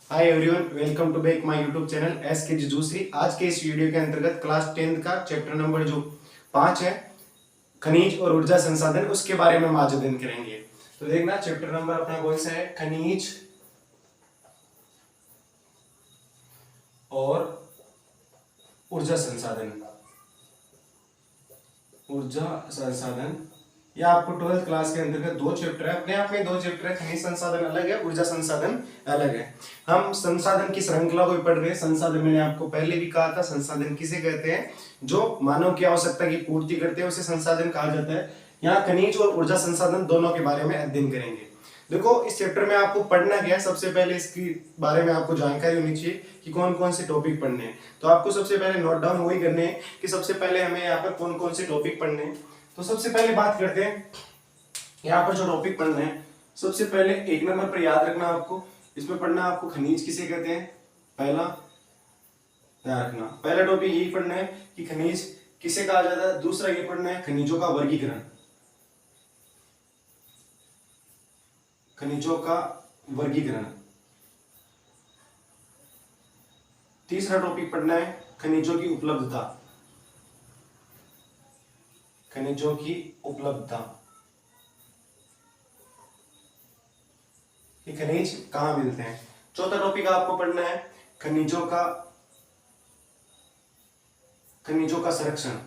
Hi everyone, welcome to back my YouTube channel S K juicery. आज के इस video के अंतर्गत क्लास 10th का चैप्टर नंबर जो 5 है, खनिज और ऊर्जा संसाधन, उसके बारे में हम आज अध्ययन करेंगे। तो देखना, चैप्टर नंबर अपना कौन सा है? खनिज और ऊर्जा संसाधन। ऊर्जा संसाधन, या आपको 12th क्लास के अंतर्गत दो चैप्टर है, अपने आप में दो चैप्टर है। खनिज संसाधन अलग है, ऊर्जा संसाधन अलग है। हम संसाधन की श्रृंखला को पढ़ रहे हैं। संसाधन मैंने आपको पहले भी कहा था, संसाधन किसे कहते हैं? जो मानव की आवश्यकता की पूर्ति करते हैं उसे संसाधन कहा जाता है। यहाँ खनिज और ऊर्जा संसाधन दोनों के बारे में अध्ययन करेंगे। देखो, इस चैप्टर में आपको पढ़ना क्या है? सबसे पहले इसके बारे में आपको जानकारी होनी चाहिए कि कौन कौन से टॉपिक पढ़ने हैं। तो आपको सबसे पहले नोट डाउन वही करने हैं कि सबसे पहले हमें यहाँ पर कौन कौन से टॉपिक पढ़ने हैं। तो सबसे पहले बात करते हैं यहाँ पर जो टॉपिक पढ़ना है। सबसे पहले एक नंबर पर याद रखना आपको, इसमें पढ़ना आपको खनिज किसे कहते हैं। पहला ध्यान रखना, पहला टॉपिक यही पढ़ना है कि खनिज किसे कहा जाता है। दूसरा ये पढ़ना है खनिजों का वर्गीकरण। खनिजों का वर्गीकरण। तीसरा टॉपिक पढ़ना है खनिजों की उपलब्धता। खनिजों की उपलब्धता, ये खनिज कहां मिलते हैं। चौथा टॉपिक आपको पढ़ना है खनिजों का संरक्षण।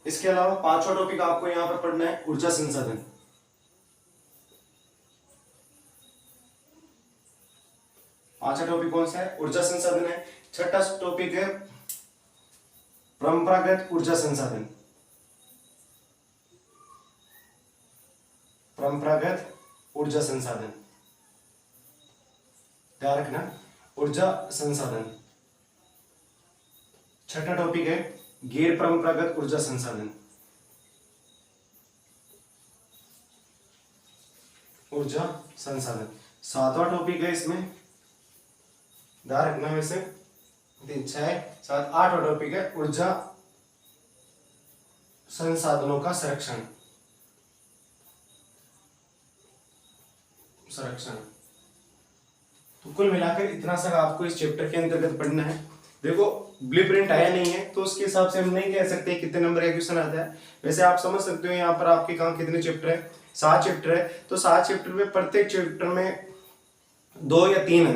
इसके अलावा पांचवा टॉपिक आपको यहां पर पढ़ना है ऊर्जा संसाधन। पांचवा टॉपिक कौन सा है? ऊर्जा संसाधन है। छठा टॉपिक है परंपरागत ऊर्जा संसाधन। परंपरागत ऊर्जा संसाधन, ध्यान रखना, ऊर्जा संसाधन। छठा टॉपिक है गैर परंपरागत ऊर्जा संसाधन। ऊर्जा संसाधन सातवां टॉपिक है। इसमें ध्यान रखना, वैसे 3, 6, 7, 8वां टॉपिक है ऊर्जा संसाधनों का संरक्षण। तो कुल मिलाकर इतना सा आपको इस चैप्टर के अंतर्गत पढ़ना है। देखो, ब्लूप्रिंट आया नहीं है तो उसके हिसाब से हम नहीं कह सकते कितने नंबर का क्वेश्चन आता है। वैसे आप समझ सकते हो यहाँ पर आपके काम कितने चैप्टर है, 7 चैप्टर है। तो 7 चैप्टर में प्रत्येक चैप्टर में 2 या 3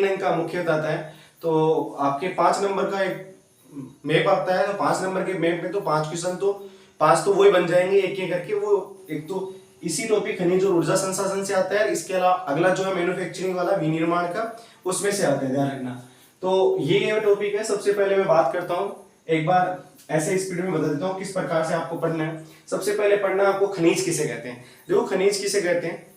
अंक का मुख्य आता है। तो आपके 5 नंबर का एक मैप आता है। तो 5 नंबर के मैप में तो 5 क्वेश्चन, तो 5 तो वही बन जाएंगे एक एक करके। वो एक तो इसी टॉपिक खनिज और ऊर्जा संसाधन से आता है। इसके अलावा अगला जो है मैन्युफैक्चरिंग वाला, विनिर्माण का, उसमें से आता है, ध्यान रखना। तो ये टॉपिक है। सबसे पहले मैं बात करता हूँ, एक बार ऐसे स्पीड में बता देता हूँ किस प्रकार से आपको पढ़ना है। सबसे पहले पढ़ना आपको खनिज किसे कहते हैं। देखो, खनिज किसे कहते हैं?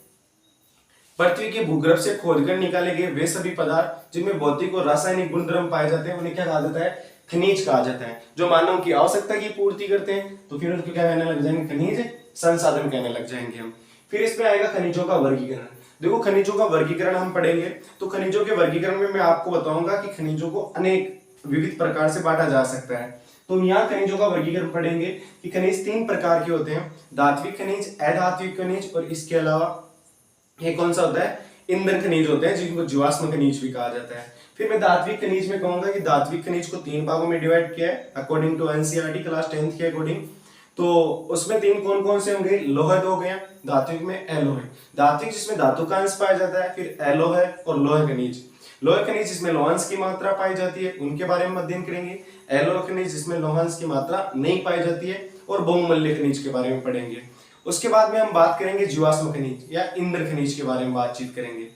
पृथ्वी के भूगर्भ से खोदकर निकाले गए वे सभी पदार्थ जिनमें भौतिक और रासायनिक गुणधर्म पाए जाते हैं, उन्हें क्या कहा जाता है? खनिज कहा जाता है। जो मानव की आवश्यकता की पूर्ति करते हैं, तो फिर उनको क्या कहने लग जाएंगे? खनिज संसाधन कहने लग जाएंगे हम। फिर इसमें आएगा खनिजों का वर्गीकरण। देखो, खनिजों का वर्गीकरण हम पढ़ेंगे तो खनिजों के वर्गीकरण में मैं आपको बताऊंगा कि खनिजों को अनेक विविध प्रकार से बांटा जा सकता है। तो यहाँ खनिजों का वर्गीकरण पढ़ेंगे कि खनिज 3 प्रकार के होते हैं: धात्विक खनिज, अधात्विक खनिज, और इसके अलावा ये कौन सा होता है? ईंधन खनिज होते हैं, जिनको जीवाश्म खनिज भी कहा जाता है। फिर मैं धात्विक खनिज में कहूंगा कि धात्विक खनिज को 3 भागों में डिवाइड किया है according to NCERT class 10th के अकॉर्डिंग। तो उसमें 3 कौन कौन से होंगे? लोह हो गया, धात्विक में एलोह। धात्विक जिसमें धातु का अंश पाया जाता है, फिर एलोह और लोह खनिज। लोह खनिज जिसमें लोहांश की मात्रा पाई जाती है, उनके बारे में अध्ययन करेंगे। एलोह खनिज जिसमें लोहांश की मात्रा नहीं पाई जाती है, और बहुमूल्य खनिज के बारे में पढ़ेंगे। उसके बाद में हम बात करेंगे जीवाश्म खनिज या ईंधन खनिज के बारे में बातचीत करेंगे,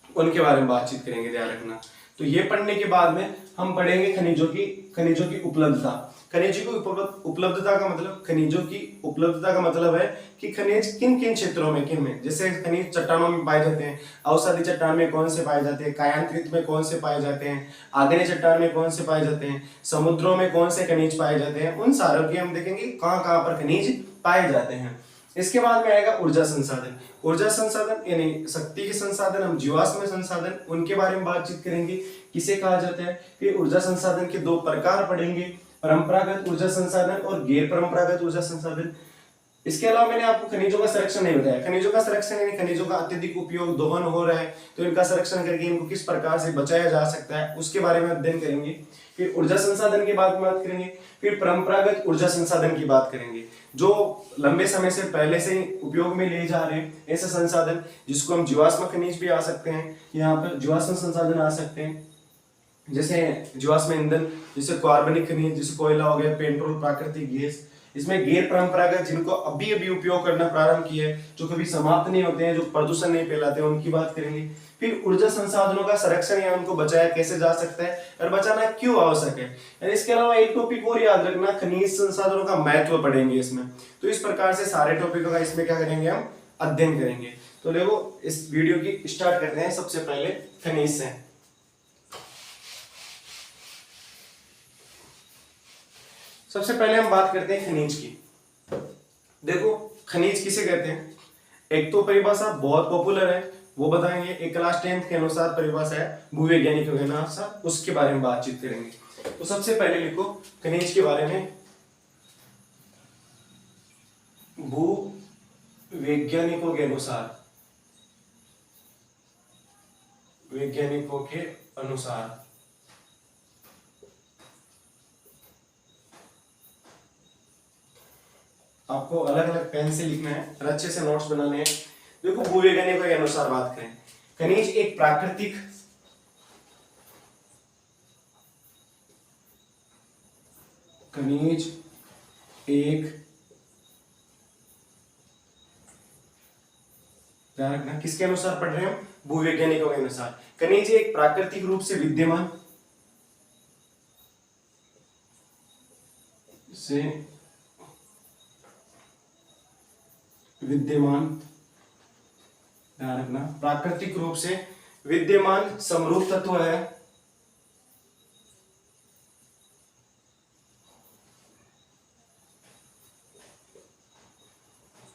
उनके बारे में बातचीत करेंगे, ध्यान रखना। तो ये पढ़ने के बाद में हम पढ़ेंगे खनिजों की उपलब्धता। खनिजों की उपलब्धता का मतलब है कि खनिज किन किन क्षेत्रों में, किन में, जैसे खनिज चट्टानों में पाए जाते हैं। औषधि चट्टान में कौन से पाए जाते हैं, कायांतरित में कौन से पाए जाते हैं, आग्नेय चट्टान में कौन से पाए जाते हैं, समुद्रों में कौन से खनिज पाए जाते हैं, उन सारों की हम देखेंगे कहाँ कहाँ पर खनिज पाए जाते हैं। इसके बाद में आएगा ऊर्जा संसाधन। ऊर्जा संसाधन यानी शक्ति के संसाधन, हम जीवाश्म संसाधन, उनके बारे में बातचीत करेंगे, किसे कहा जाता है। फिर ऊर्जा संसाधन के 2 प्रकार पढ़ेंगे, परंपरागत ऊर्जा संसाधन और गैर परंपरागत ऊर्जा संसाधन। इसके अलावा मैंने आपको खनिजों का संरक्षण नहीं बताया। खनिजों का संरक्षण यानी खनिजों का अत्यधिक उपयोग, दोहन हो रहा है तो इनका संरक्षण करके इनको किस प्रकार से बचाया जा सकता है उसके बारे में अध्ययन करेंगे। फिर ऊर्जा संसाधन की बात करेंगे। फिर परंपरागत ऊर्जा संसाधन की बात करेंगे, जो लंबे समय से पहले से ही उपयोग में लिए जा रहे हैं ऐसे संसाधन, जिसको हम जीवाश्म खनिज भी आ सकते हैं, यहाँ पर जीवाश्म संसाधन आ सकते हैं, जैसे जीवाश्म ईंधन, जैसे कार्बनिक खनिज, जैसे कोयला हो गया, पेट्रोल, प्राकृतिक गैस। इसमें गैर परंपरागत, जिनको अभी अभी उपयोग करना प्रारंभ किया है, जो कभी समाप्त नहीं होते हैं, जो प्रदूषण नहीं फैलाते, उनकी बात करेंगे। फिर ऊर्जा संसाधनों का संरक्षण या उनको बचाया कैसे जा सकता है और बचाना क्यों आवश्यक है। और इसके अलावा एक टॉपिक और याद रखना, खनिज संसाधनों का महत्व पढ़ेंगे इसमें। तो इस प्रकार से सारे टॉपिकों का इसमें क्या करेंगे, हम अध्ययन करेंगे। तो देखो इस वीडियो की स्टार्ट करते हैं सबसे पहले खनिज से। सबसे पहले हम बात करते हैं खनिज की। देखो खनिज किसे कहते हैं, एक तो परिभाषा बहुत पॉपुलर है वो बताएंगे, एक क्लास 10th के अनुसार परिभाषा है भूवैज्ञानिकों के अनुसार, उसके बारे में बातचीत करेंगे। तो सबसे पहले लिखो खनिज के बारे में, भूवैज्ञानिकों के अनुसार, वैज्ञानिकों के अनुसार। आपको अलग अलग पेन से लिखना है और अच्छे से नोट्स बनाने हैं। देखो भूवैज्ञानिकों के अनुसार बात करें, खनिज एक प्राकृतिक खनिज एक ध्यान रखना किसके अनुसार पढ़ रहे हैं हम, भूवैज्ञानिकों के अनुसार। खनिज एक प्राकृतिक रूप से विद्यमान ध्यान रखना, प्राकृतिक रूप से विद्यमान समरूप तत्व है,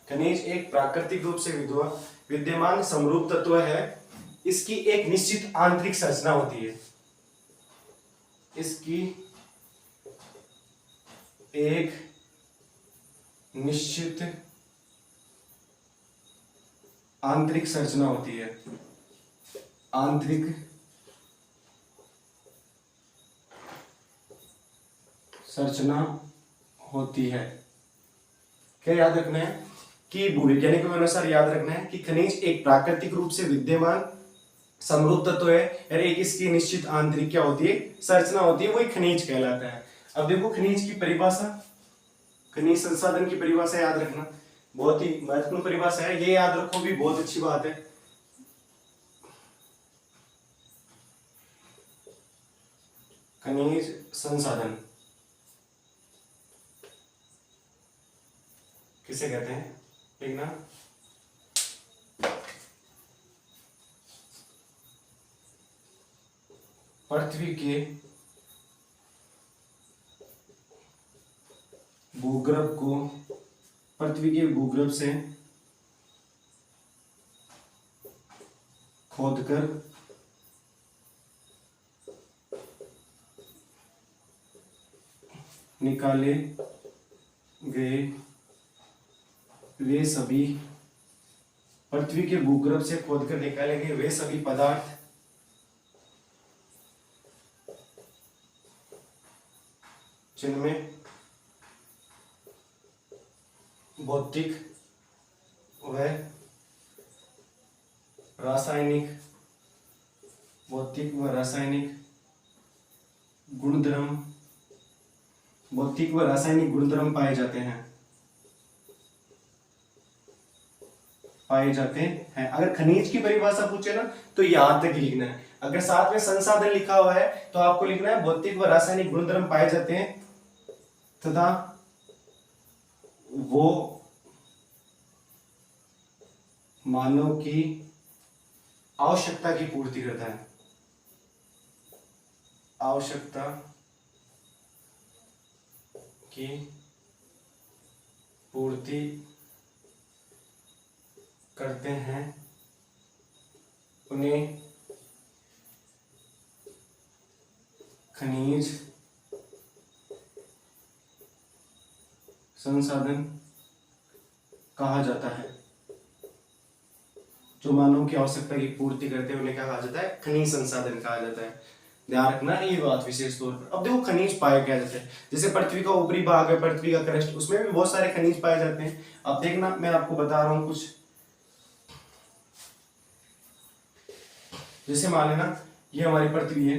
खनिज एक प्राकृतिक रूप से विद्यमान समरूप तत्व है। इसकी एक निश्चित आंतरिक संरचना होती है, इसकी एक निश्चित आंतरिक संरचना होती है, आंतरिक संरचना होती है। क्या याद रखना है कि भूवैज्ञानिकों के अनुसार याद रखना है कि खनिज एक प्राकृतिक रूप से विद्यमान समरूप तत्व है और एक इसकी निश्चित आंतरिक क्या होती है, संरचना होती है, वही खनिज कहलाता है। अब देखो खनिज की परिभाषा, खनिज संसाधन की परिभाषा याद रखना, बहुत ही महत्वपूर्ण परिभाषा है, ये याद रखो भी बहुत अच्छी बात है। खनिज संसाधन किसे कहते हैं, देखना पृथ्वी के भूगर्भ को, पृथ्वी के भूगर्भ से खोदकर निकाले गए वे सभी, पृथ्वी के भूगर्भ से खोदकर निकाले गए वे सभी पदार्थ जिनमें भौतिक व रासायनिक, भौतिक व रासायनिक गुणधर्म, भौतिक व रासायनिक गुणधर्म पाए जाते हैं, पाए जाते हैं। अगर खनिज की परिभाषा पूछे ना तो यहां तक लिखना है, अगर साथ में संसाधन लिखा हुआ है तो आपको लिखना है भौतिक व रासायनिक गुणधर्म पाए जाते हैं तथा वो मानव की आवश्यकता की पूर्ति करता है, आवश्यकता की पूर्ति करते हैं, उन्हें खनिज संसाधन कहा जाता है। जो मानव की आवश्यकता की पूर्ति करते हैं उन्हें क्या कहा जाता है? खनिज संसाधन कहा जाता है। ध्यान रखना ये बात विशेष तौर पर। अब देखो खनिज पाए क्या जाते हैं, जैसे पृथ्वी का ऊपरी भाग है, पृथ्वी का क्रस्ट, उसमें भी बहुत सारे खनिज पाए जाते हैं। अब देखना मैं आपको बता रहा हूँ कुछ, जैसे मान लेना ये हमारी पृथ्वी है,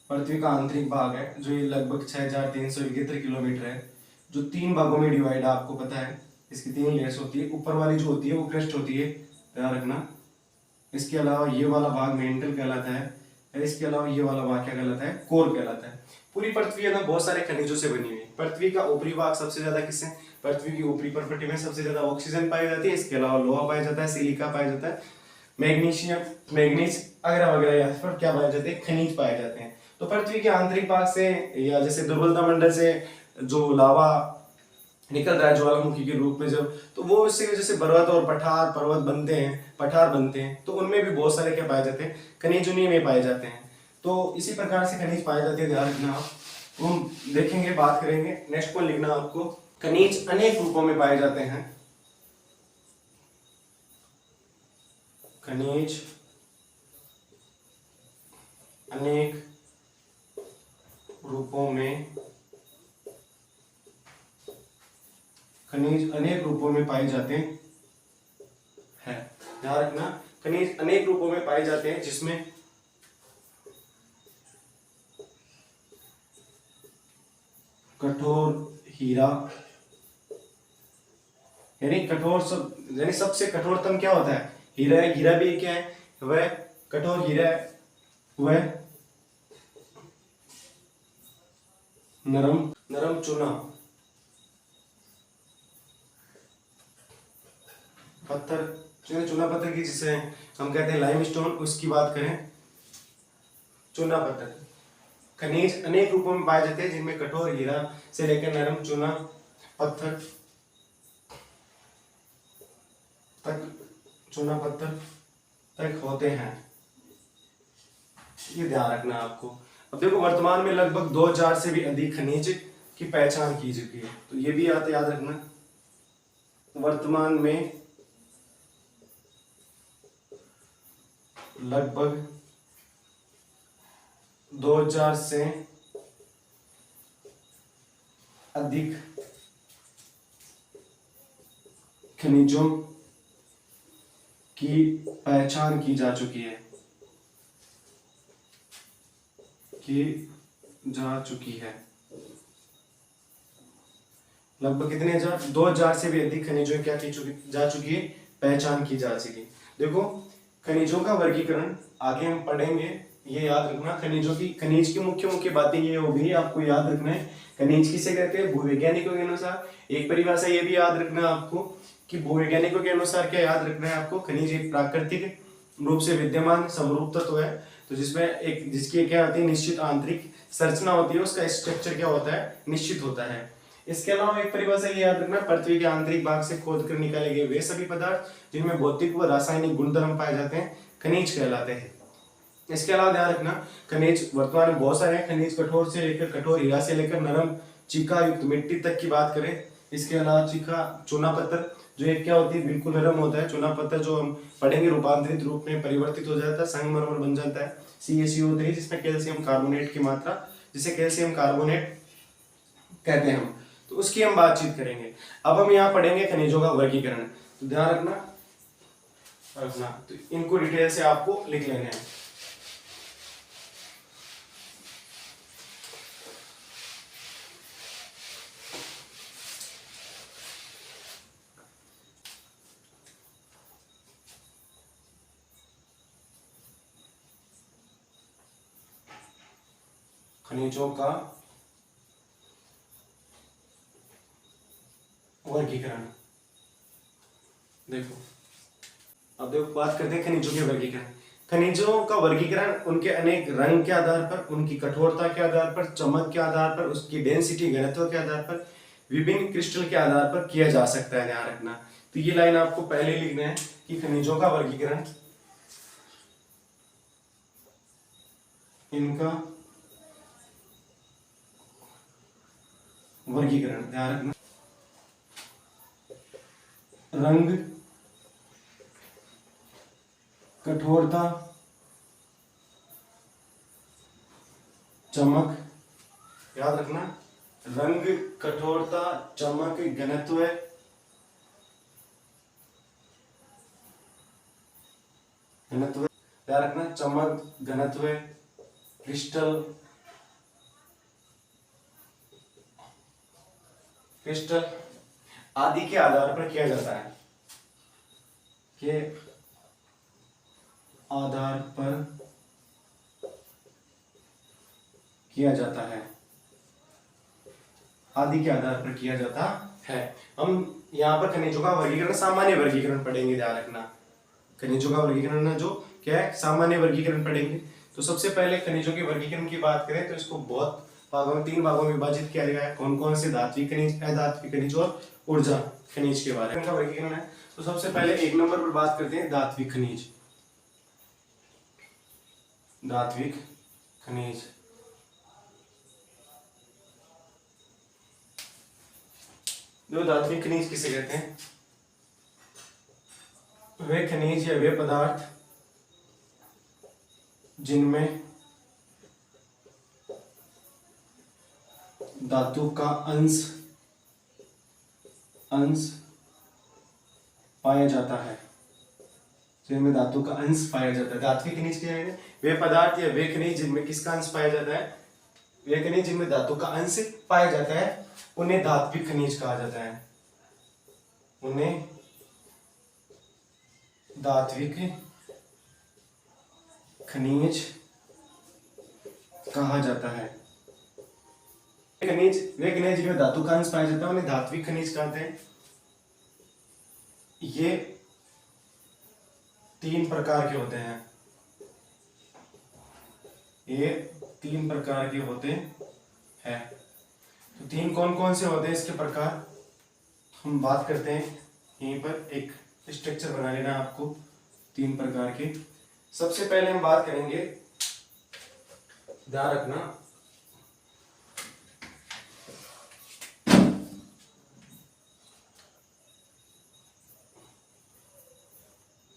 पृथ्वी का आंतरिक भाग है जो ये लगभग 6371 किलोमीटर है, जो 3 भागों में डिवाइड है, आपको पता है इसकी 3 लेयर्स होती है। ऊपर वाली जो होती है वो क्रस्ट होती है, ध्यान रखना। इसके अलावा ये वाला भाग मेंटल कहलाता है, और इसके अलावा ये वाला भाग क्या कहलाता है? कोर कहलाता है। पूरी पृथ्वी है ना बहुत सारे खनिजों से बनी हुई है। पृथ्वी का ऊपरी भाग सबसे ज्यादा किससे? पृथ्वी की ऊपरी परपटी में सबसे ज्यादा ऑक्सीजन पाई जाती है, इसके अलावा लोहा पाया जाता है, सिलिका पाया जाता है, मैग्नीशियम, मैग्नीज वगैरह वगैरह, यहाँ पर क्या पाए जाते हैं? खनिज पाए जाते हैं। तो पृथ्वी के आंतरिक भाग से या जैसे दुर्बलता मंडल से जो लावा निकल रहा है ज्वालामुखी के रूप में जब, तो वो इससे जैसे पर्वत और पठार पर्वत बनते हैं, पठार बनते हैं, तो उनमें भी बहुत सारे क्या पाए जाते हैं? खनिज उन्हीं में पाए जाते हैं। तो इसी प्रकार से खनिज पाए जाते हैं, ध्यान रखना आप। वो हम देखेंगे, बात करेंगे। नेक्स्ट पॉइंट लिखना आपको, खनिज अनेक रूपों में पाए जाते हैं। खनिज अनेक रूपों में, खनिज अनेक रूपों में पाए जाते हैं। ध्यान रखना, खनिज अनेक रूपों में पाए जाते हैं, जिसमें कठोर हीरा, यानी कठोर सब, यानी सबसे कठोरतम क्या होता है? हीरा है। हीरा भी क्या है? वह कठोर हीरा है, वह नरम चूना पत्थर, चूना पत्थर की जिसे हम कहते हैं लाइमस्टोन, उसकी बात करें, चूना पत्थर। खनिज अनेक रूपों में पाए जाते हैं, जिनमें कठोर हीरा से लेकर नरम चूना पत्थर तक, चूना पत्थर तक होते हैं। ये ध्यान रखना आपको। अब देखो वर्तमान में लगभग 2000 से भी अधिक खनिज की पहचान की चुकी है, तो ये भी याद रखना। वर्तमान में लगभग 2000 से अधिक खनिजों की पहचान की जा चुकी है, लगभग कितने हजार? 2000 से भी अधिक खनिजों क्या की जा चुकी है? पहचान की जा चुकी। देखो खनिजों का वर्गीकरण आगे हम पढ़ेंगे, ये याद रखना। खनिज की मुख्य बातें ये हो गई, आपको याद रखना है। खनिज किसे कहते हैं? भूवैज्ञानिकों के अनुसार एक परिभाषा ये भी याद रखना है आपको कि भूवैज्ञानिकों के अनुसार क्या याद रखना है आपको? खनिज एक प्राकृतिक रूप से विद्यमान समरूप तत्व है, तो जिसमें एक जिसकी क्या होती है? निश्चित आंतरिक संरचना होती है, उसका स्ट्रक्चर क्या होता है? निश्चित होता है। इसके अलावा एक परिभाषा ये याद रखना, पृथ्वी के आंतरिक भाग से खोद कर निकाले गए वे सभी पदार्थ जिनमें भौतिक व रासायनिक गुणधर्म पाए जाते हैं, खनिज कहलाते हैं। इसके अलावा ध्यान रखना, खनिज वर्तमान में बहुत सारे हैं। खनिज कठोर से लेकर, कठोर हीरा से लेकर नरम चीका युक्त मिट्टी तक की बात करें। इसके अलावा चीका, चूना पत्थर जो एक क्या होती है? बिल्कुल नरम होता है। चूना पत्थर जो हम पढ़ेंगे रूपांतरित रूप में परिवर्तित हो जाता है, संगमरमर बन जाता है, CaCO3, जिसमें कैल्शियम कार्बोनेट की मात्रा, जिसे कैल्शियम कार्बोनेट कहते हैं हम, तो उसकी हम बातचीत करेंगे। अब हम यहाँ पढ़ेंगे खनिजों का वर्गीकरण, तो ध्यान रखना, तो इनको डिटेल से आपको लिख लेना है। खनिजों का वर्गीकरण। देखो अब देखो बात करते हैं खनिजों के वर्गीकरण। खनिजों का वर्गीकरण उनके अनेक रंग के आधार पर, उनकी कठोरता के आधार पर, चमक के आधार पर, उसकी डेंसिटी घनत्व के आधार पर, विभिन्न क्रिस्टल के आधार पर किया जा सकता है। ध्यान रखना, तो ये लाइन आपको पहले लिखना है कि खनिजों का वर्गीकरण, इनका वर्गीकरण, ध्यान रखना। रंग, कठोरता, चमक, याद रखना, रंग, कठोरता, चमक, घनत्व, घनत्व याद रखना, चमक, घनत्व, क्रिस्टल, क्रिस्टल आदि के आधार पर किया जाता है, के आधार पर किया जाता है, आदि के आधार पर किया जाता है। हम यहाँ पर खनिजों का वर्गीकरण, सामान्य वर्गीकरण पढ़ेंगे, ध्यान रखना, खनिजों का वर्गीकरण ना जो क्या है, सामान्य वर्गीकरण पढ़ेंगे। तो सबसे पहले खनिजों के वर्गीकरण की बात करें तो इसको बहुत भागों में, 3 भागों में विभाजित किया गया है। कौन कौन से? धात्विक खनिज, अधात्विक खनिज और ऊर्जा खनिज के बारे में इनका वर्गीकरण है। तो सबसे पहले 1 नंबर पर बात करते हैं धात्विक खनिज। धात्विक खनिज जो धात्विक खनिज किसे कहते हैं? वे खनिज या वे पदार्थ जिनमें धातु का अंश पाया जाता है, जिनमें धातु का अंश पाया जाता है। धात्विक खनिज क्या है? वे पदार्थ या वे खनिज जिनमें किसका अंश पाया जाता है? वे खनिज जिनमें धातु का अंश पाया जाता है, उन्हें धात्विक खनिज कहा जाता है। उन्हें धात्विक खनिज कहा जाता है। वे खनिज जिनमें धातु का अंश पाया जाता है उन्हें धात्विक खनिज कहते हैं। ये 3 प्रकार के होते हैं। ये 3 प्रकार के होते हैं। तो 3 कौन कौन से होते हैं इसके प्रकार, हम बात करते हैं। यहीं पर एक स्ट्रक्चर बना लेना आपको 3 प्रकार के। सबसे पहले हम बात करेंगे, ध्यान रखना,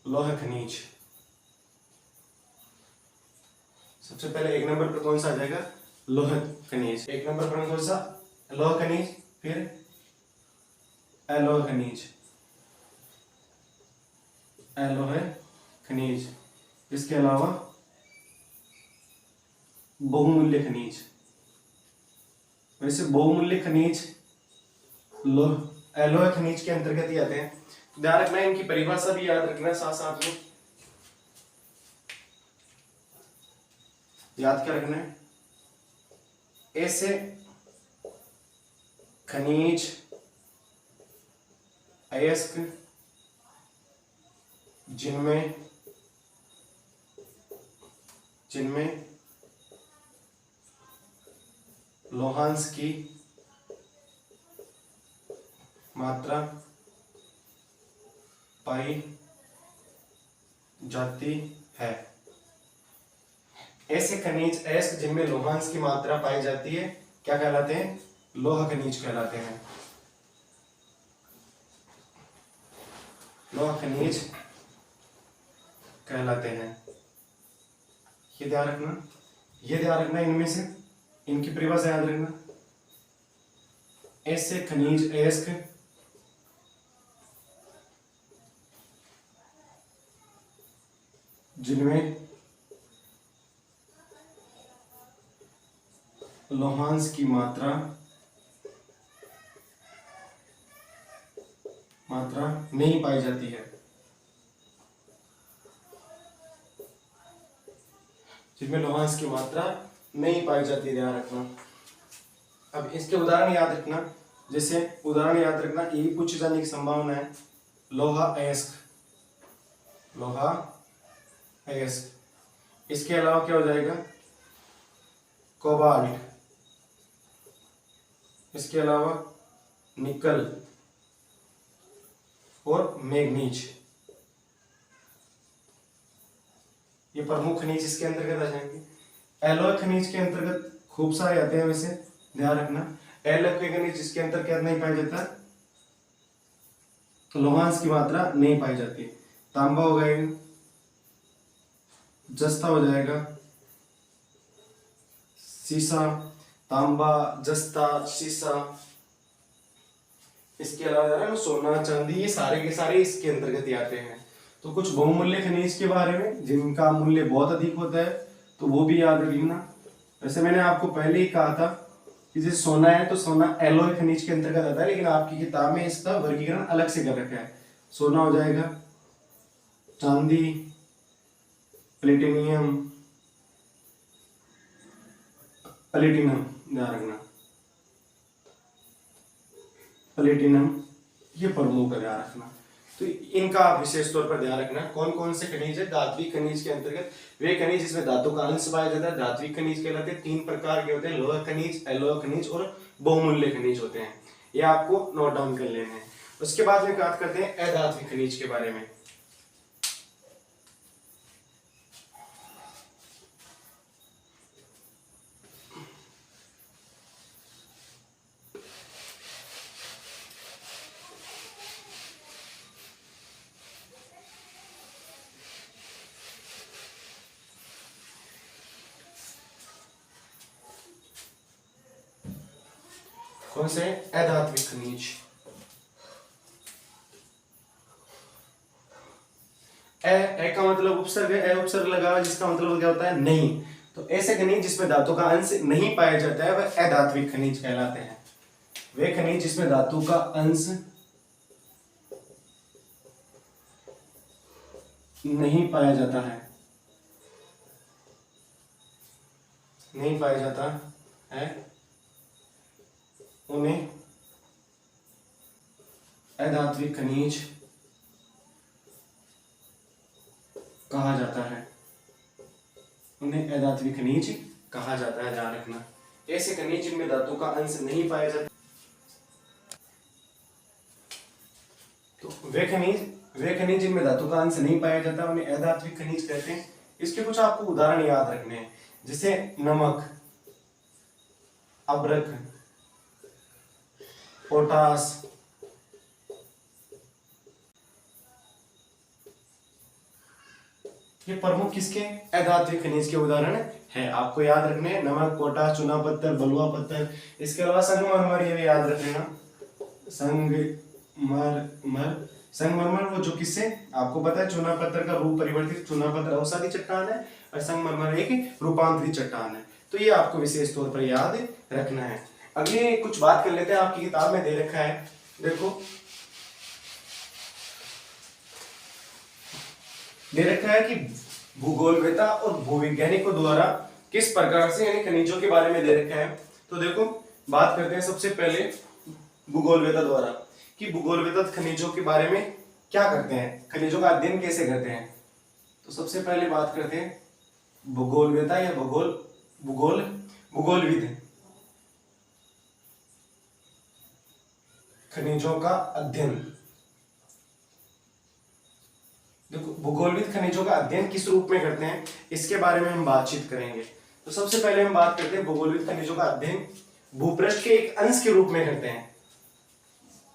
लौह खनिज। सबसे पहले 1 नंबर पर कौन सा आ जाएगा? लौह खनिज। 1 नंबर पर कौन सा? लौह खनिज। फिर अलोह खनिज, अलोह खनिज। इसके अलावा बहुमूल्य खनिज। वैसे बहुमूल्य खनिज अलोह खनिज के अंतर्गत ही आते हैं। ध्यान रखना, इनकी परिभाषा भी याद रखना, साथ साथ में याद क्या रखना है? ऐसे खनिज अयस्क जिनमें लोहांश की मात्रा पाई जाती है। ऐसे खनिज अयस्क जिनमें लोहांश की मात्रा पाई जाती है क्या कहलाते हैं? लौह खनिज कहलाते हैं। लौह खनिज कहलाते हैं। ये ध्यान रखना, ये ध्यान रखना, इनमें से इनकी परिभाषा याद रखना। ऐसे खनिज अयस्क जिनमें लोहांश की मात्रा नहीं पाई जाती है, जिनमें लोहांश की मात्रा नहीं पाई जाती, ध्यान रखना। अब इसके उदाहरण याद रखना, जैसे उदाहरण याद रखना, ये पूछ जाने की संभावना है। लोहा अयस्क, लोहा अयस्क। इसके अलावा क्या हो जाएगा? कोबाल्ट। इसके अलावा निकल और मैग्नीज। ये प्रमुख खनिज इसके अंतर्गत आ जाएंगे। एलॉय खनिज के अंतर्गत खूब सारे आते हैं, वैसे ध्यान रखना। एलॉय खनिज जिसके अंतर्गत नहीं पाया जाता, लोहांश की मात्रा नहीं पाई जाती। तांबा हो गएगा, जस्ता हो जाएगा, सीसा, तांबा, जस्ता, सीसा, इसके अलावा सोना, चांदी, ये सारे के सारे इसके अंतर्गत ही आते हैं। तो कुछ बहुमूल्य खनिज के बारे में जिनका मूल्य बहुत अधिक होता है तो वो भी याद रख लेना। वैसे मैंने आपको पहले ही कहा था कि जैसे सोना है तो सोना एलॉय खनिज के अंतर्गत आता है, लेकिन आपकी किताब में इसका वर्गीकरण अलग से कर रखा है। सोना हो जाएगा, चांदी, प्लेटिनियम, प्लेटिनम, ध्यान रखना, प्लेटिनम, ये प्रमुख का ध्यान रखना। तो इनका आप विशेष तौर पर ध्यान रखना। कौन कौन से खनिज है धात्विक खनिज के अंतर्गत? वे खनिज जिसमें धातु का अंश पाया जाता है धात्विक खनिज कहलाते हैं। 3 प्रकार के होते हैं, लोह खनिज, एलॉय खनिज और बहुमूल्य खनिज होते हैं। ये आपको नोट डाउन कर लेने हैं। उसके बाद में बात करते हैं अधात्विक खनिज के बारे में। कौन से? अधात्विक खनिज। ए का मतलब उपसर्ग है, ए उपसर्ग लगा हुआ जिसका मतलब क्या होता है? नहीं। तो ऐसे खनिज जिसमें धातु का अंश नहीं पाया जाता है वह अधात्विक खनिज कहलाते हैं। वे खनिज जिसमें धातु का अंश नहीं पाया जाता है, नहीं पाया जाता है, उन्हें अधात्विक खनिज कहा जाता है। उन्हें अधात्विक खनिज कहा जाता है, ध्यान रखना। ऐसे खनिज जिनमें धातु का अंश नहीं पाया जाता, तो वे खनिज जिनमें धातु का अंश नहीं पाया जाता उन्हें अधात्विक खनिज कहते हैं। इसके कुछ आपको उदाहरण याद रखने हैं, जैसे नमक, अब्रक, पोटास, ये प्रमुख किसके? अधात्विक खनिज के उदाहरण है। आपको याद रखने हैं, नमक, पोटास, चूना पत्थर, बलुआ पत्थर। इसके अलावा संगमरमर, ये भी याद रख लेना। संगमरमर वो जो किससे आपको पता है, चूना पत्थर का रूप परिवर्तित, चूना पत्थर अवसादी चट्टान है और संगमरमर एक रूपांतरित चट्टान है। तो ये आपको विशेष तौर पर याद रखना है। अगले कुछ बात कर लेते हैं, आपकी किताब में दे रखा है, देखो दे रखा है कि भूगोलवेत्ता और भूवैज्ञानिकों द्वारा किस प्रकार से यानी खनिजों के बारे में दे रखा है। तो देखो बात करते हैं सबसे पहले भूगोलवेत्ता द्वारा कि भूगोलवेत्ता खनिजों के बारे में क्या करते हैं, खनिजों का अध्ययन कैसे करते हैं। तो सबसे पहले बात करते हैं भूगोलवेत्ता या भूगोलविद खनिजों का अध्ययन। देखो भूगोलविद खनिजों का अध्ययन किस रूप में करते हैं इसके बारे में हम बातचीत करेंगे। तो सबसे पहले हम बात करते हैं भूगोलविद खनिजों का अध्ययन भूपृष्ठ के एक अंश के रूप में करते हैं।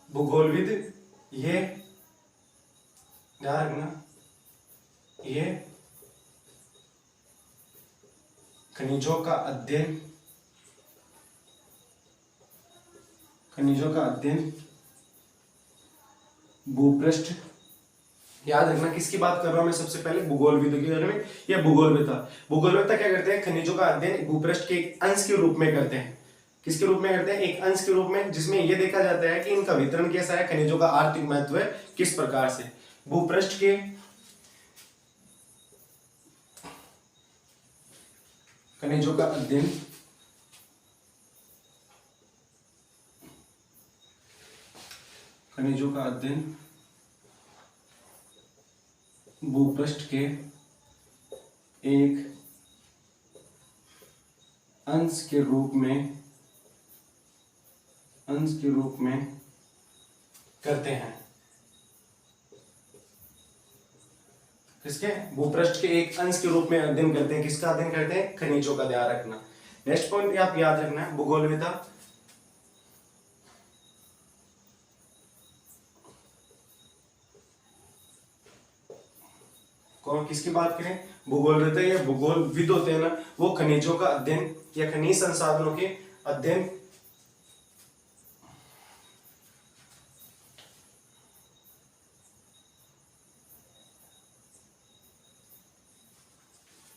भूगोलविद ये ध्यान रखना, ये खनिजों का अध्ययन भूपृष्ठ, याद रखना किसकी बात कर रहा हूं मैं, सबसे पहले भूगोलविद के बारे में या भूगोलवेत्ता क्या करते हैं, खनिजों का अध्ययन भूपृष्ठ के एक अंश के रूप में करते हैं। किसके रूप में करते हैं? एक अंश के रूप में, जिसमें यह देखा जाता है कि इनका वितरण कैसा है, खनिजों का आर्थिक महत्व है किस प्रकार से। भूपृष्ठ के खनिजों का अध्ययन भूपृष्ठ के एक अंश के रूप में करते हैं। किसके? भूपृष्ठ के एक अंश के रूप में अध्ययन करते हैं। किसका अध्ययन करते हैं? खनिजों का, ध्यान रखना। नेक्स्ट पॉइंट आप याद रखना है, भूगोलवेत्ता कौन किसकी बात करें, भूगोलविद या भूगोलविद होते हैं ना, वो खनिजों का अध्ययन या खनिज संसाधनों के अध्ययन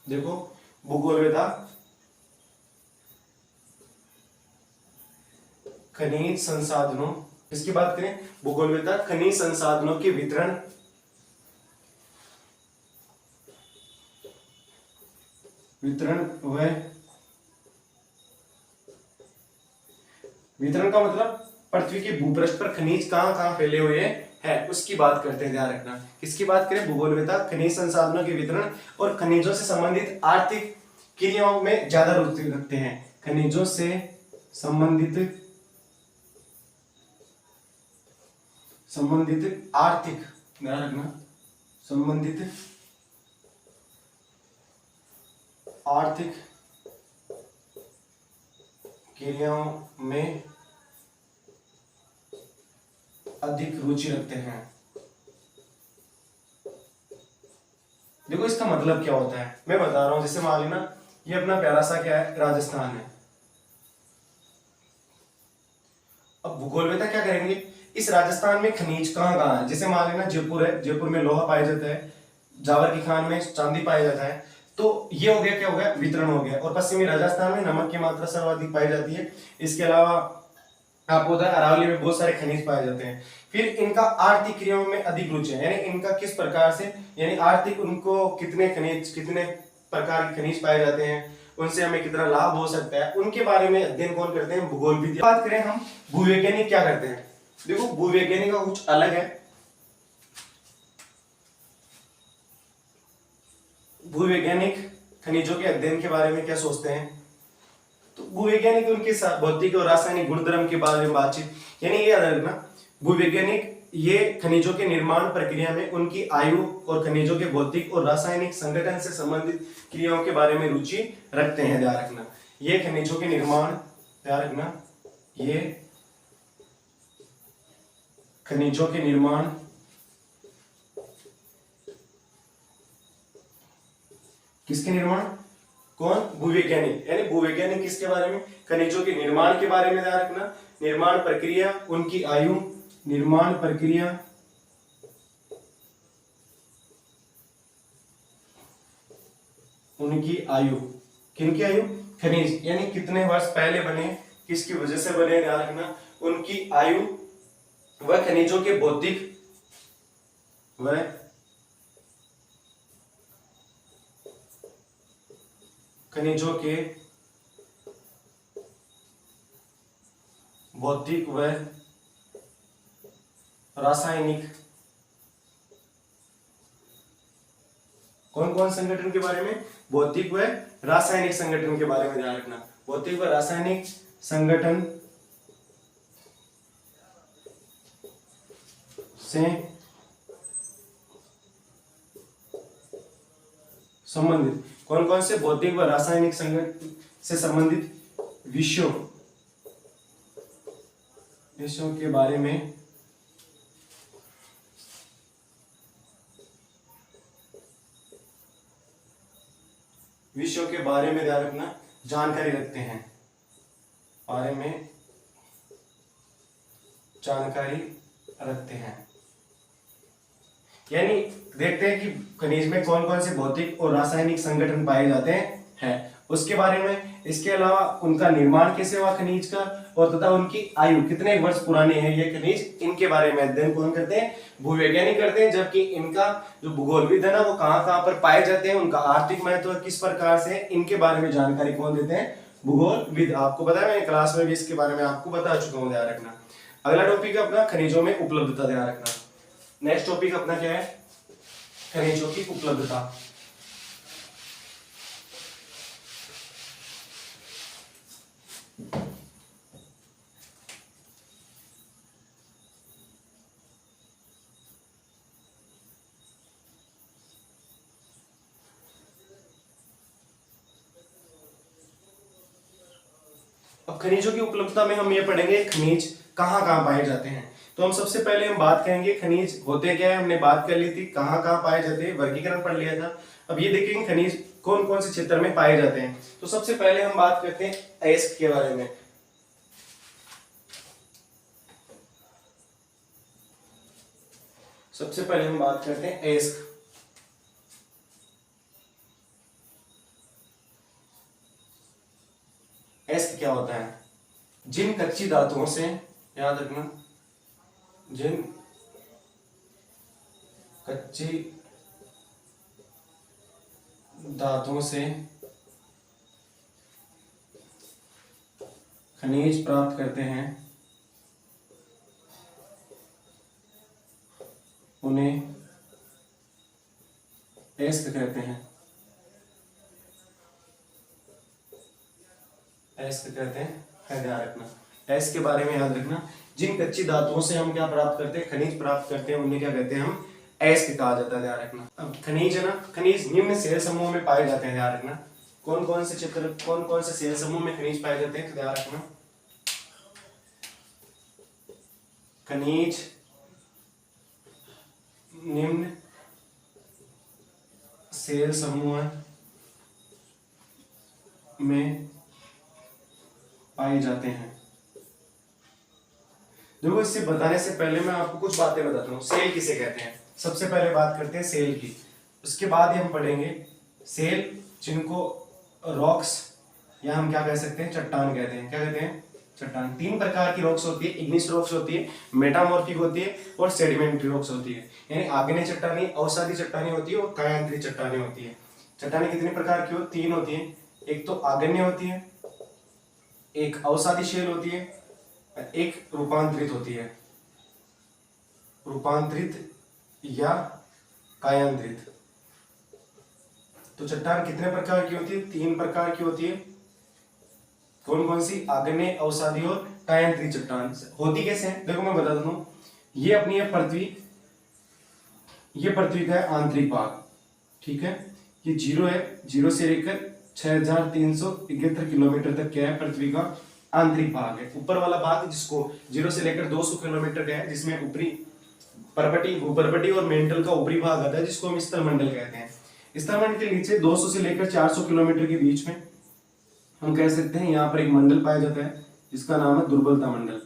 देखो भूगोलविदा खनिज संसाधनों, इसकी बात करें भूगोलविदा खनिज संसाधनों के वितरण व वितरण का मतलब पृथ्वी के भूपृष्ठ पर खनिज कहां कहां फैले हुए हैं उसकी बात करते हैं, ध्यान रखना। किसकी बात करें, भूगोलविदा खनिज संसाधनों के वितरण और खनिजों से संबंधित आर्थिक क्रियाओं में ज्यादा रुचि रखते हैं। खनिजों से संबंधित आर्थिक, ध्यान रखना, संबंधित आर्थिक क्रियाओं में अधिक रुचि रखते हैं। देखो इसका मतलब क्या होता है, मैं बता रहा हूं। जैसे मान लेना ये अपना प्यारा सा क्या है, राजस्थान है। अब भूगोलविदा क्या करेंगे, इस राजस्थान में खनिज कहां कहां है। जैसे मान लेना जयपुर है, जयपुर में लोहा पाया जाता है, जावर की खान में चांदी पाया जाता है। तो ये हो गया, क्या हो गया, वितरण हो गया। और पश्चिमी राजस्थान में नमक की मात्रा सर्वाधिक पाई जाती है। इसके अलावा आपको पता है अरावली में बहुत सारे खनिज पाए जाते हैं। फिर इनका आर्थिक क्रियाओं में अधिक रुचि है, यानी इनका किस प्रकार से, यानी आर्थिक उनको कितने खनिज, कितने प्रकार के खनिज पाए जाते हैं, उनसे हमें कितना लाभ हो सकता है, उनके बारे में अध्ययन कौन करते हैं, भूगोलविद। बात करें हम भूवैज्ञानिक क्या करते हैं। देखो भूवैज्ञानिक का कुछ अलग है। भूवैज्ञानिक खनिजों के अध्ययन के बारे में क्या सोचते हैं, तो भूवैज्ञानिक उनके भौतिक और रासायनिक गुणधर्म के बारे में बातचीत, यानी ये याद रखना, भूवैज्ञानिक ये खनिजों के निर्माण प्रक्रिया में उनकी आयु और खनिजों के भौतिक और रासायनिक संगठन से संबंधित क्रियाओं के बारे में रुचि रखते हैं। ध्यान रखना, ये खनिजों के निर्माण, ध्यान रखना, ये खनिजों के निर्माण किसके निर्माण, कौन, भूवैज्ञानिक, यानी भूवैज्ञानिक किसके बारे में, खनिजों के निर्माण के बारे में। ध्यान रखना, निर्माण प्रक्रिया, उनकी आयु, निर्माण प्रक्रिया, उनकी आयु, किनकी आयु, खनिज, यानी कितने वर्ष पहले बने, किसकी वजह से बने। ध्यान रखना, उनकी आयु व खनिजों के भौतिक व खनिजों के भौतिक व रासायनिक, कौन कौन संगठन के बारे में, भौतिक व रासायनिक संगठन के बारे में। ध्यान रखना, भौतिक व रासायनिक संगठन से संबंधित, कौन कौन से भौतिक व रासायनिक संगठन से संबंधित विषयों के बारे में ध्यान रखना, जानकारी रखते हैं, बारे में जानकारी रखते हैं। यानी देखते हैं कि खनिज में कौन कौन से भौतिक और रासायनिक संगठन पाए जाते हैं उसके बारे में। इसके अलावा उनका निर्माण कैसे हुआ खनिज का, और तथा उनकी आयु कितने वर्ष पुराने हैं ये खनिज, इनके बारे में अध्ययन कौन करते हैं, भूवैज्ञानिक करते हैं। जबकि इनका जो भूगोलविद है ना, वो कहां कहां पर पाए जाते हैं, उनका आर्थिक महत्व किस प्रकार से, इनके बारे में जानकारी कौन देते हैं, भूगोलविद। आपको पता है, मैं क्लास में भी इसके बारे में आपको बता चुका हूं, ध्यान रखना। अगला टॉपिक अपना खनिजों में उपलब्धता, ध्यान रखना। नेक्स्ट टॉपिक अपना क्या है, खनिजों की उपलब्धता। अब खनिजों की उपलब्धता में हम ये पढ़ेंगे खनिज कहां कहां पाए जाते हैं। तो हम सबसे पहले हम बात करेंगे खनिज होते क्या है, हमने बात कर ली थी कहाँ कहाँ पाए जाते हैं, वर्गीकरण पढ़ लिया था। अब ये देखेंगे खनिज कौन कौन से क्षेत्र में पाए जाते हैं। तो सबसे पहले हम बात करते हैं अयस्क के बारे में। सबसे पहले हम बात करते हैं अयस्क। अयस्क क्या होता है? जिन कच्ची धातुओं से, याद रखना, जिन कच्ची धातुओं से खनिज प्राप्त करते हैं उन्हें अयस्क कहते हैं। अयस्क कहते हैं, ध्यान रखना अयस्क के बारे में याद रखना। जिन कच्ची धातुओं से हम क्या प्राप्त करते हैं, खनिज प्राप्त करते हैं, उन्हें क्या कहते हैं, हम अयस्क कहा जाता है। ध्यान रखना। अब खनिज है ना, खनिज निम्न सेल समूह में पाए जाते हैं। ध्यान रखना कौन कौन से क्षेत्र, कौन कौन से सेल समूह में खनिज पाए जाते हैं, तो ध्यान रखना खनिज निम्न सेल समूह में पाए जाते हैं। देखो इससे बताने से पहले मैं आपको कुछ बातें बताता हूँ। सेल किसे कहते हैं, सबसे पहले बात करते हैं सेल की, उसके बाद ही हम पढ़ेंगे सेल जिनको रॉक्स या हम क्या कह सकते हैं, चट्टान कहते हैं। क्या कहते हैं? चट्टान। तीन प्रकार की रॉक्स होती है, इग्निस रॉक्स होती है, मेटामॉर्फिक होती है और सेडिमेंट्री रॉक्स होती है। यानी आग्नेय चट्टानी, अवसादी चट्टानी होती है और कायांतरित चट्टानी होती है। चट्टानी कितने प्रकार की हो? तीन होती है। एक तो आग्नेय होती है, एक अवसादी शेल होती है, एक रूपांतरित होती है। रूपांतरित या कायांतरित। तो चट्टान कितने प्रकार की होती है? तीन प्रकार की होती है। कौन कौन सी? आग्नेय, अवसादी और कायांतरित चट्टान। होती कैसे है देखो मैं बता देता हूं। ये अपनी है पृथ्वी, ये पृथ्वी का है आंतरिक भाग, ठीक है। ये जीरो है, जीरो से लेकर 6371 किलोमीटर तक क्या है, पृथ्वी का आंतरिक भाग है। ऊपर वाला भाग जिसको जीरो से लेकर 200 किलोमीटर का है, जिसमें ऊपरी परपटी, भूपर्पटी और मेंटल का ऊपरी भाग आता है, जिसको हम स्थलमंडल कहते हैं। स्थलमंडल के नीचे 200 से लेकर 400 किलोमीटर के बीच में हम कह सकते हैं यहाँ पर एक मंडल पाया जाता है, जिसका नाम है दुर्बलता मंडल।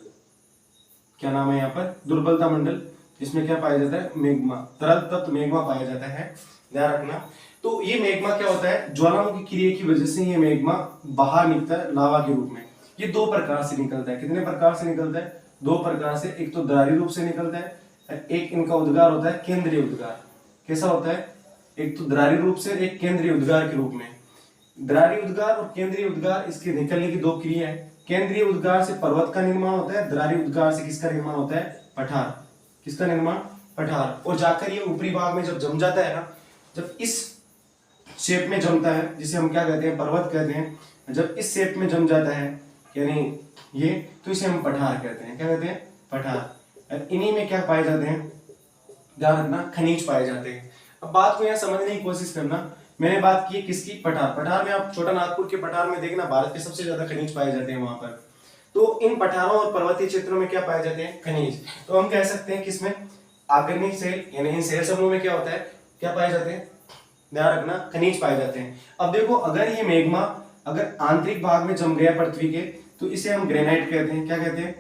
क्या नाम है यहाँ पर? दुर्बलता मंडल। इसमें क्या पाया जाता है? मैग्मा, तरल तत्व मैग्मा पाया जाता है। ध्यान रखना। तो ये मैग्मा क्या होता है? ज्वालामुखी क्रिया की वजह से ये मैग्मा बाहर निकलता है लावा के रूप में। ये दो प्रकार से निकलता है। कितने प्रकार से निकलता है? दो प्रकार से। एक तो दरारी रूप से निकलता है, एक इनका उद्गार होता है केंद्रीय उद्गार। कैसा होता है? एक तो दरारी रूप से, एक केंद्रीय उद्गार के रूप में। दरारी उद्गार और केंद्रीय उद्गार, इसके निकलने की दो क्रिया है। केंद्रीय उद्गार से पर्वत का निर्माण होता है, दरारी उद्गार से किसका निर्माण होता है? पठार। किसका निर्माण? पठार। और जाकर ये ऊपरी भाग में जब जम जाता है ना, जब इस शेप में जमता है, जिसे हम क्या कहते हैं? पर्वत कहते हैं। जब इस शेप में जम जाता है यानी ये, तो इसे हम पठार कहते हैं। क्या कहते हैं? पठार। इन्हीं में क्या पाए जाते हैं? ध्यान रखना, खनिज पाए जाते हैं। अब बात को यहाँ समझने की कोशिश करना। मैंने बात की किसकी? पठार। पठार में आप छोटा नागपुर के पठार में देखना, भारत के सबसे ज्यादा खनिज पाए जाते हैं वहां पर। तो इन पठारों और पर्वतीय क्षेत्रों में क्या पाए जाते हैं? खनिज। तो हम कह सकते हैं किसमें? आग्नेय सेल, यानी इन सेल समूह में क्या होता है? क्या पाए जाते हैं? ध्यान रखना, खनिज पाए जाते हैं। अब देखो, अगर ये मैग्मा अगर आंतरिक भाग में जम गया पृथ्वी के, तो इसे हम ग्रेनाइट कहते हैं। क्या कहते हैं?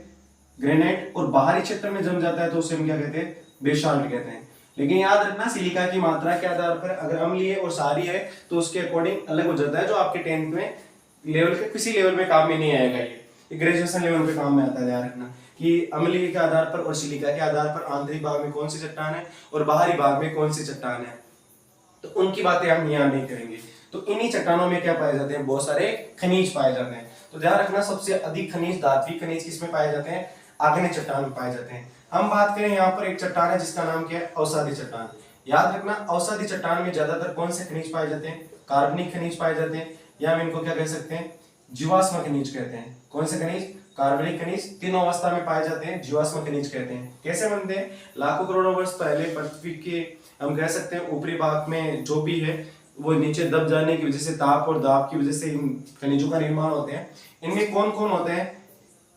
ग्रेनाइट। और बाहरी क्षेत्र में जम जाता है तो उसे हम क्या कहते हैं? बेसाल्ट कहते हैं। लेकिन याद रखना, सिलिका की मात्रा के आधार पर अगर अम्लीय और क्षारीय है तो उसके अकॉर्डिंग अलग हो जाता है, जो आपके 10th में लेवल के किसी लेवल में काम में नहीं आएगा। ये ग्रेजुएशन लेवल पे काम में आता है। ध्यान रखना कि अम्लीय के आधार पर और सिलिका के आधार पर आंतरिक भाग में कौन सी चट्टान है और बाहरी भाग में कौन सी चट्टान है, तो उनकी बातें हम यहाँ नहीं करेंगे। तो इन्हीं चट्टानों में क्या पाए जाते हैं? बहुत सारे खनिज पाए जाते हैं। तो ध्यान रखना, सबसे अधिक खनिज, धात्विक खनिज किसमें पाए जाते हैं? आग्नेय चट्टान में पाए जाते हैं। हम बात करें यहाँ पर एक चट्टान है जिसका नाम क्या है? अवसादी चट्टान। याद रखना, अवसादी चट्टान में ज्यादातर कौन से खनिज पाए जाते हैं? कार्बनिक खनिज पाए जाते हैं, या हम इनको क्या कह सकते हैं? जीवाश्म खनिज कहते हैं। कौन से खनिज? कार्बनिक खनिज। तीनों अवस्था में पाए जाते हैं, जीवाश्म खनिज कहते हैं। कैसे बनते हैं? लाखों करोड़ों वर्ष पहले पृथ्वी के हम कह सकते हैं ऊपरी भाग में जो भी है वो नीचे दब जाने की वजह से, ताप और दाब की वजह से इन खनिजों का निर्माण होते हैं। इनमें कौन कौन होते हैं?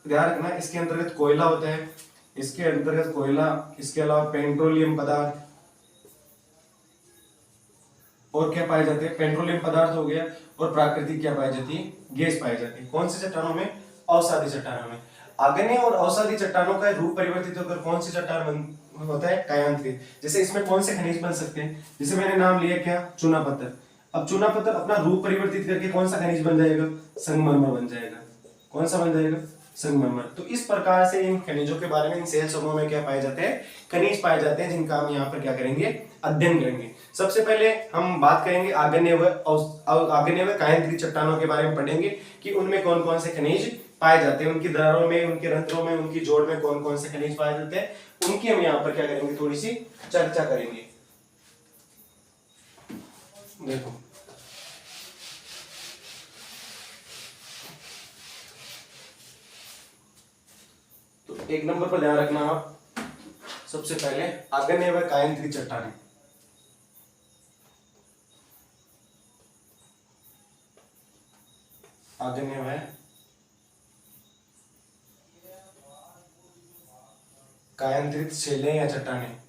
ध्यान रखना, इसके अंतर्गत कोयला होता है, इसके अंतर्गत कोयला, इसके अलावा पेट्रोलियम पदार्थ, और क्या पाए जाते हैं, पेट्रोलियम पदार्थ हो गया, और प्राकृतिक क्या पाई जाती है, गैस पाई जाती है। कौन सी चट्टानों में, अवसादी चट्टानों में। आग्नेय और अवसादी चट्टानों का रूप परिवर्तित होकर कौन सी चट्टान होता है, कायांतरित। जैसे इसमें कौन से खनिज बन सकते हैं, जैसे मैंने नाम लिया क्या, चूना पत्थर। अब चूना पत्थर अपना रूप परिवर्तित करके कौन सा खनिज बन जाएगा, संगमरमर बन जाएगा। कौन सा बन जाएगा, संगमरमर। तो इस प्रकार से इन खनिजों के बारे में, इन सेल समूह में क्या पाए जाते हैं, खनिज पाए जाते हैं, जिनका हम यहाँ पर क्या करेंगे, अध्ययन करेंगे। सबसे पहले हम बात करेंगे आग्नेय व कायांतरित चट्टानों के बारे में पढ़ेंगे कि उनमें कौन कौन से खनिज पाए जाते हैं, उनकी दरारों में, उनके रंध्रों में, उनकी जोड़ में कौन कौन से खनिज पाए जाते हैं, उनकी हम यहाँ पर क्या करेंगे, थोड़ी सी चर्चा करेंगे। देखो तो एक नंबर पर ध्यान रखना आप, सबसे पहले आग्नेय व कायांतरित चट्टानें। आग्नेय व कायांतरित शिलाएं या चट्टानें।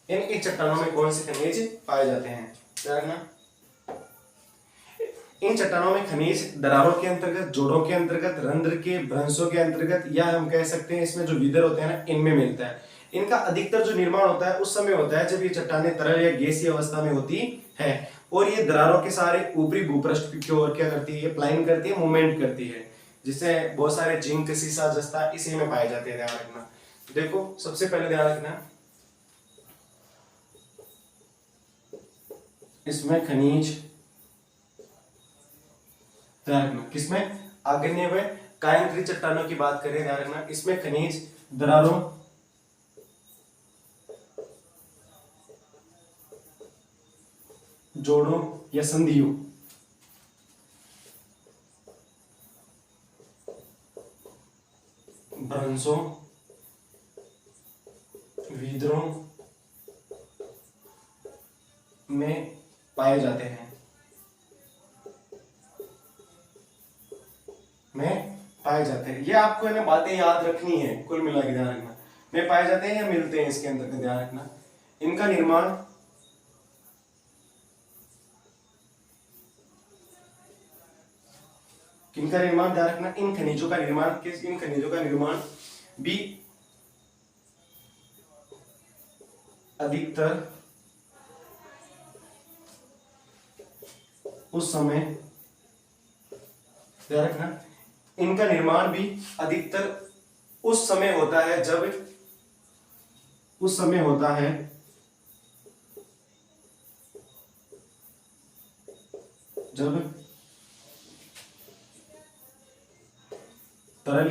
इन चट्टानों में कौन से खनिज पाए जाते हैं, रखना। इन चट्टानों में खनिज दरारों के अंतर्गत, जोड़ों के अंतर्गत, रंध्र के भ्रंशों के अंतर्गत, या हम कह सकते हैं इसमें जो विदर होते हैं ना, इनमें मिलता है। इनका अधिकतर जो निर्माण होता है उस समय होता है जब ये चट्टानें तरल या गैसीय अवस्था में होती है, और ये दरारों के सारे ऊपरी भूपृष्ठ की ओर क्या करती है, ये प्लाइन करती है, मूवमेंट करती है, जिससे बहुत सारे जिंक, सीसा, जस्ता इसी में पाए जाते हैं। ध्यान रखना। देखो सबसे पहले ध्यान रखना, इसमें खनिज, ध्यान रखना, किसमें, आग्नेय व कायांतरित चट्टानों की बात करें, ध्यान रखना, इसमें खनिज दरारों, जोड़ों या संधियों, भ्रंशों, विदरों में पाए जाते हैं, ये आपको है ना बातें याद रखनी है, कुल मिला के ध्यान रखना। में पाए जाते हैं या मिलते हैं, इसके अंदर का ध्यान रखना। इनका निर्माण ध्यान रखना, इन खनिजों का निर्माण भी अधिकतर उस समय, ध्यान रखना, इनका निर्माण भी अधिकतर उस समय होता है जब तरल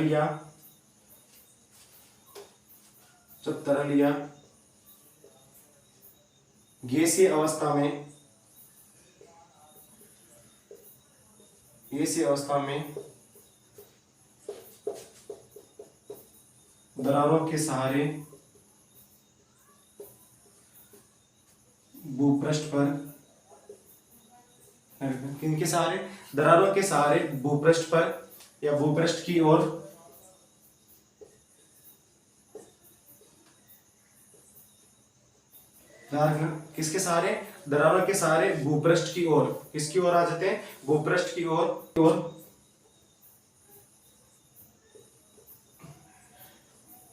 या गैसीय अवस्था में दरारों के सहारे भूपृष्ठ पर, किनके सहारे, दरारों के सहारे भूपृष्ठ पर या भूपृष्ठ की ओर किसके सहारे, दरारों के सहारे भूपृष्ठ की ओर, किसकी ओर आ जाते हैं, भूपृष्ठ की ओर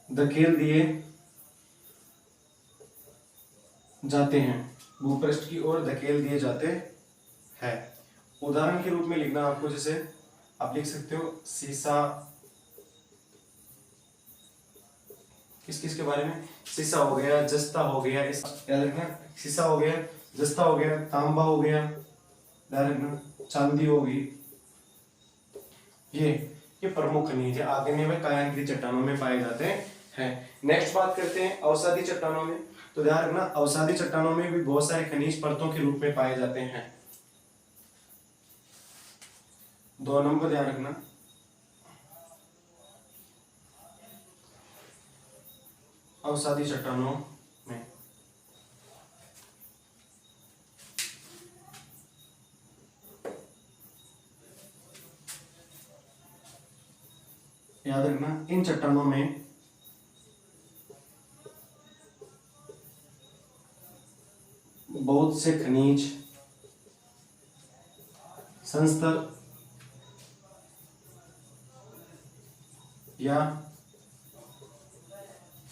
धकेल दिए जाते हैं, भूपृष्ठ की ओर धकेल दिए जाते हैं। उदाहरण के रूप में लिखना आपको, जैसे आप लिख सकते हो सीसा, किस किस के बारे में, सीसा हो गया, जस्ता हो गया, याद रखना, सीसा हो गया, जस्ता हो गया, तांबा हो गया, याद रखना, चांदी होगी, ये प्रमुख खनिज है, आग्नेय व कायांतरित चट्टानों में पाए जाते हैं। नेक्स्ट बात करते हैं अवसादी चट्टानों में। तो ध्यान रखना, अवसादी चट्टानों में भी बहुत सारे खनिज परतों के रूप में पाए जाते हैं। 2 नंबर ध्यान रखना, अवसादी चट्टानों में याद रखना इन चट्टानों में बहुत से खनिज संस्तर या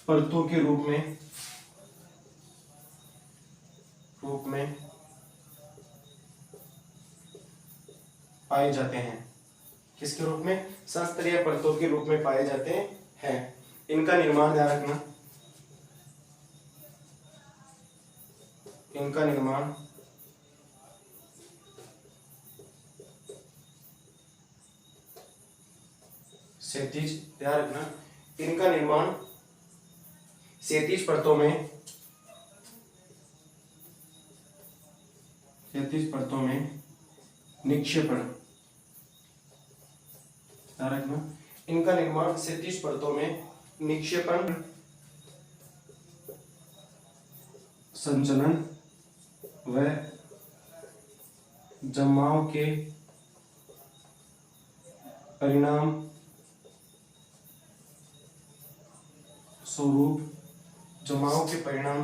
परतों के रूप में पाए जाते हैं। किसके रूप में? संस्तर या परतों के रूप में पाए जाते हैं। इनका निर्माण ध्यान रखना, इनका निर्माण क्षैतिज, ध्यान रखना इनका निर्माण क्षैतिज परतों में निक्षेपण, ध्यान रखना इनका निर्माण क्षैतिज परतों में निक्षेपण, संचलन व जमाव के परिणाम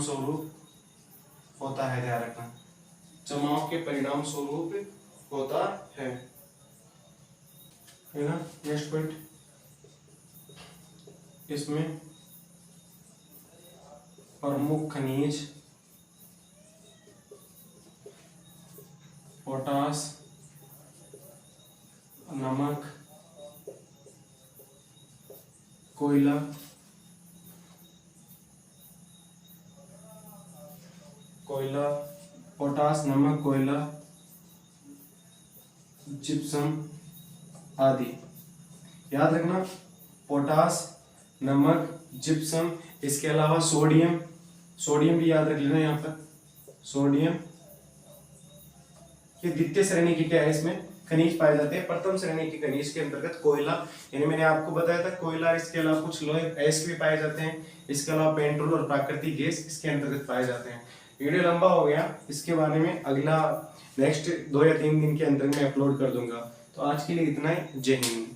स्वरूप होता है। ध्यान रखना जमाव के परिणाम स्वरूप होता है ना। नेक्स्ट पॉइंट, इसमें प्रमुख खनिज पोटास, नमक, कोयला, पोटास, नमक, कोयला, जिप्सम आदि। याद रखना पोटास, नमक, जिप्सम, इसके अलावा सोडियम भी याद रख लेना। यहाँ पर सोडियम ये द्वितीय श्रेणी की क्या है, इसमें खनिज पाए जाते हैं। प्रथम श्रेणी के खनिज के अंतर्गत कोयला, यानी मैंने आपको बताया था कोयला, इसके अलावा कुछ लोहे अयस्क भी पाए जाते हैं। इसके अलावा पेट्रोल और प्राकृतिक गैस इसके अंतर्गत पाए जाते हैं। वीडियो लंबा हो गया, इसके बारे में अगला नेक्स्ट 2 या 3 दिन के अंदर मैं अपलोड कर दूंगा। तो आज के लिए इतना ही। जय हिंद।